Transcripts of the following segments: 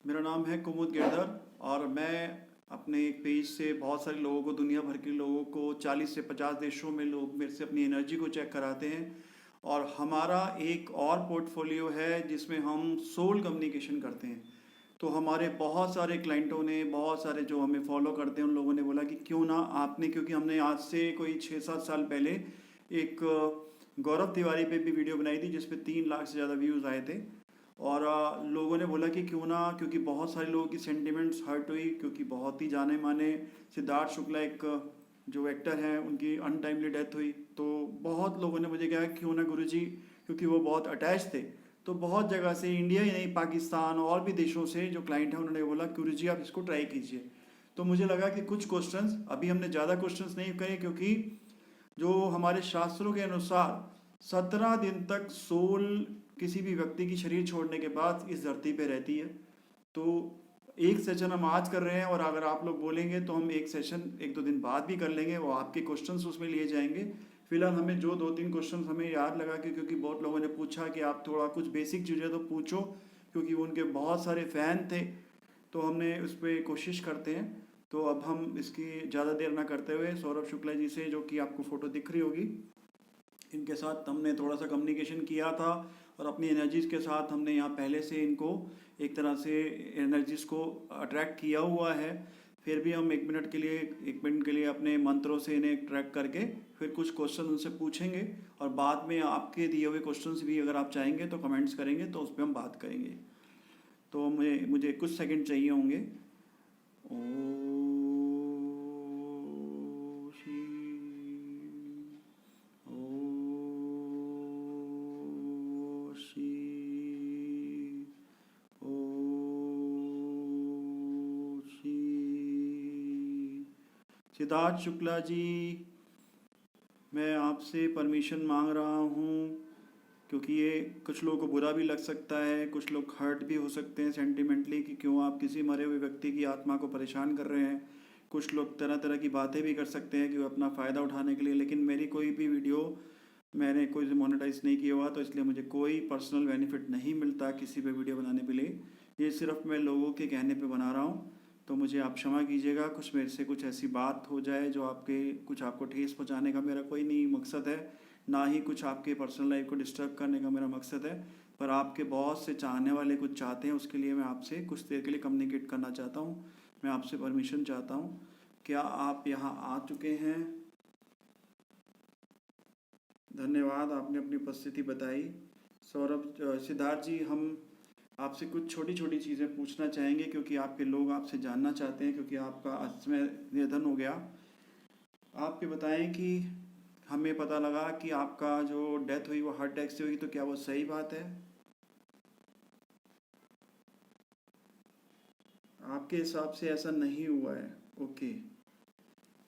मेरा नाम है कुमुद गिरधर और मैं अपने एक पेज से बहुत सारे लोगों को, दुनिया भर के लोगों को, 40 से 50 देशों में लोग मेरे से अपनी एनर्जी को चेक कराते हैं। और हमारा एक और पोर्टफोलियो है जिसमें हम सोल कम्युनिकेशन करते हैं। तो हमारे बहुत सारे क्लाइंटों ने, बहुत सारे जो हमें फॉलो करते हैं, उन लोगों ने बोला कि क्यों ना आपने, क्योंकि हमने आज से कोई 6-7 साल पहले एक गौरव तिवारी पे भी वीडियो बनाई थी जिस पे 3 लाख से ज़्यादा व्यूज़ आए थे। और लोगों ने बोला कि क्यों ना, क्योंकि बहुत सारे लोगों की सेंटिमेंट्स हर्ट हुई, क्योंकि बहुत ही जाने माने सिद्धार्थ शुक्ला एक जो एक्टर हैं उनकी अनटाइमली डेथ हुई। तो बहुत लोगों ने मुझे कहा क्यों ना गुरुजी, क्योंकि वो बहुत अटैच थे। तो बहुत जगह से, इंडिया ही नहीं पाकिस्तान और भी देशों से जो क्लाइंट हैं उन्होंने बोला गुरुजी आप इसको ट्राई कीजिए। तो मुझे लगा कि कुछ क्वेश्चंस, अभी हमने ज़्यादा क्वेश्चंस नहीं करे क्योंकि जो हमारे शास्त्रों के अनुसार 17 दिन तक सोल किसी भी व्यक्ति की शरीर छोड़ने के बाद इस धरती पे रहती है। तो एक सेशन हम आज कर रहे हैं और अगर आप लोग बोलेंगे तो हम एक सेशन 1-2 दिन बाद भी कर लेंगे, वो आपके क्वेश्चंस उसमें लिए जाएंगे। फिलहाल हमें जो 2-3 क्वेश्चंस हमें याद लगा कि, क्योंकि बहुत लोगों ने पूछा कि आप थोड़ा कुछ बेसिक चीज़ें तो पूछो, क्योंकि वो उनके बहुत सारे फ़ैन थे। तो हमने उस पर कोशिश करते हैं। तो अब हम इसकी ज़्यादा देर ना करते हुए सौरभ शुक्ला जी से, जो कि आपको फ़ोटो दिख रही होगी, इनके साथ हमने थोड़ा सा कम्युनिकेशन किया था। और अपनी एनर्जीज़ के साथ हमने यहाँ पहले से इनको एक तरह से एनर्जीज़ को अट्रैक्ट किया हुआ है। फिर भी हम 1 मिनट के लिए, 1 मिनट के लिए अपने मंत्रों से इन्हें ट्रैक करके फिर कुछ क्वेश्चन उनसे पूछेंगे। और बाद में आपके दिए हुए क्वेश्चंस भी अगर आप चाहेंगे तो कमेंट्स करेंगे तो उस पर हम बात करेंगे। तो मुझे मुझे कुछ सेकंड चाहिए होंगे। ओ शी ओशी ओशी। सिद्धार्थ शुक्ला जी, मैं आपसे परमिशन मांग रहा हूँ, क्योंकि ये कुछ लोगों को बुरा भी लग सकता है, कुछ लोग हर्ट भी हो सकते हैं सेंटिमेंटली कि क्यों आप किसी मरे हुए व्यक्ति की आत्मा को परेशान कर रहे हैं। कुछ लोग तरह तरह की बातें भी कर सकते हैं कि वो अपना फ़ायदा उठाने के लिए। लेकिन मेरी कोई भी वीडियो मैंने कोई मोनेटाइज नहीं किया हुआ, तो इसलिए मुझे कोई पर्सनल बेनिफिट नहीं मिलता किसी पे वीडियो बनाने के लिए। ये सिर्फ मैं लोगों के कहने पे बना रहा हूँ। तो मुझे आप क्षमा कीजिएगा, कुछ मेरे से कुछ ऐसी बात हो जाए जो आपको ठेस पहुँचाने का मेरा कोई नहीं मकसद है, ना ही कुछ आपके पर्सनल लाइफ को डिस्टर्ब करने का मेरा मकसद है। पर आपके बहुत से चाहने वाले कुछ चाहते हैं, उसके लिए मैं आपसे कुछ देर के लिए कम्युनिकेट करना चाहता हूँ। मैं आपसे परमिशन चाहता हूँ। क्या आप यहाँ आ चुके हैं? धन्यवाद, आपने अपनी उपस्थिति बताई। सिद्धार्थ जी, हम आपसे कुछ छोटी छोटी चीज़ें पूछना चाहेंगे क्योंकि आपके लोग आपसे जानना चाहते हैं, क्योंकि आपका अस्थमय निधन हो गया। आप ये बताएं कि हमें पता लगा कि आपका जो डेथ हुई वो हार्ट अटैक से हुई, तो क्या वो सही बात है? आपके हिसाब से ऐसा नहीं हुआ है। ओके।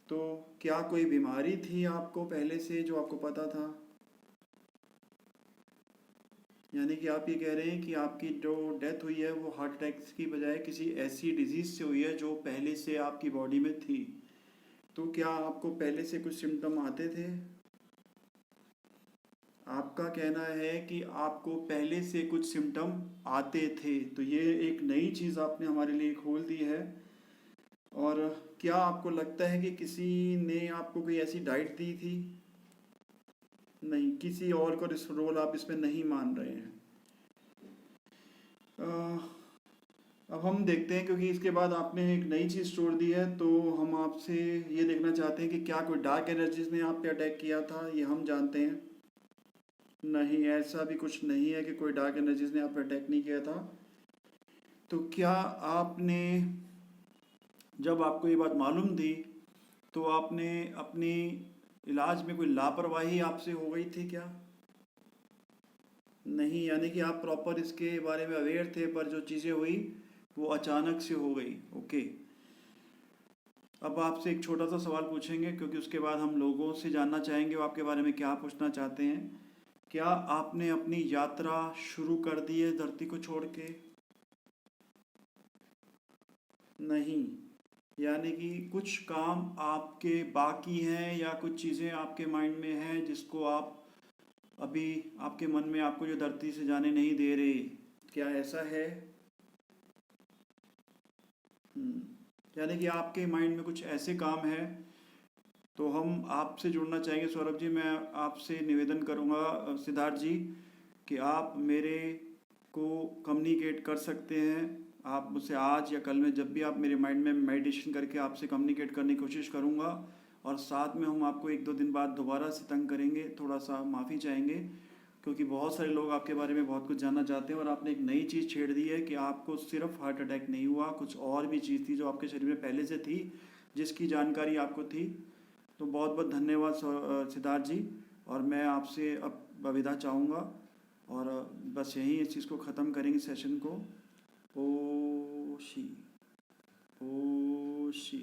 तो क्या कोई बीमारी थी आपको पहले से जो आपको पता था? यानी कि आप ये कह रहे हैं कि आपकी जो डेथ हुई है वो हार्ट अटैक की बजाय किसी ऐसी डिजीज़ से हुई है जो पहले से आपकी बॉडी में थी। तो क्या आपको पहले से कुछ सिम्टम आते थे? आपका कहना है कि आपको पहले से कुछ सिम्टम आते थे, तो ये एक नई चीज़ आपने हमारे लिए खोल दी है। और क्या आपको लगता है कि किसी ने आपको कोई ऐसी डाइट दी थी? नहीं, किसी और को इस रोल आप इसमें नहीं मान रहे हैं। अ, अब हम देखते हैं, क्योंकि इसके बाद आपने एक नई चीज़ छोड़ दी है, तो हम आपसे ये देखना चाहते हैं कि क्या कोई डार्क एनर्जीज ने आप पे अटैक किया था, ये हम जानते हैं। नहीं, ऐसा भी कुछ नहीं है कि कोई डार्क एनर्जीज ने आप पे अटैक नहीं किया था। तो क्या आपने, जब आपको ये बात मालूम थी, तो आपने अपनी इलाज में कोई लापरवाही आपसे हो गई थी क्या? नहीं, यानी कि आप प्रॉपर इसके बारे में अवेयर थे, पर जो चीज़ें हुई वो अचानक से हो गई। ओके। अब आपसे एक छोटा सा सवाल पूछेंगे, क्योंकि उसके बाद हम लोगों से जानना चाहेंगे वो आपके बारे में क्या पूछना चाहते हैं। क्या आपने अपनी यात्रा शुरू कर दी है धरती को छोड़ के? नहीं, यानी कि कुछ काम आपके बाकी हैं, या कुछ चीज़ें आपके माइंड में हैं जिसको आप अभी, आपके मन में आपको जो धरती से जाने नहीं दे रहे, क्या ऐसा है? यानी कि आपके माइंड में कुछ ऐसे काम है, तो हम आपसे जुड़ना चाहेंगे सौरभ जी। मैं आपसे निवेदन करूंगा सिद्धार्थ जी कि आप मेरे को कम्युनिकेट कर सकते हैं। आप मुझसे आज या कल में जब भी आप मेरे माइंड में मेडिटेशन करके आपसे कम्युनिकेट करने की कोशिश करूंगा, और साथ में हम आपको 1-2 दिन बाद दोबारा से तंग करेंगे, थोड़ा सा माफ़ी चाहेंगे, क्योंकि बहुत सारे लोग आपके बारे में बहुत कुछ जानना चाहते हैं और आपने एक नई चीज़ छेड़ दी है कि आपको सिर्फ हार्ट अटैक नहीं हुआ, कुछ और भी चीज़ थी जो आपके शरीर में पहले से थी, जिसकी जानकारी आपको थी। तो बहुत बहुत धन्यवाद सिद्धार्थ जी। और मैं आपसे अब विदा चाहूँगा, और बस यहीं इस चीज़ को ख़त्म करेंगे सेशन को। ओशी ओशी।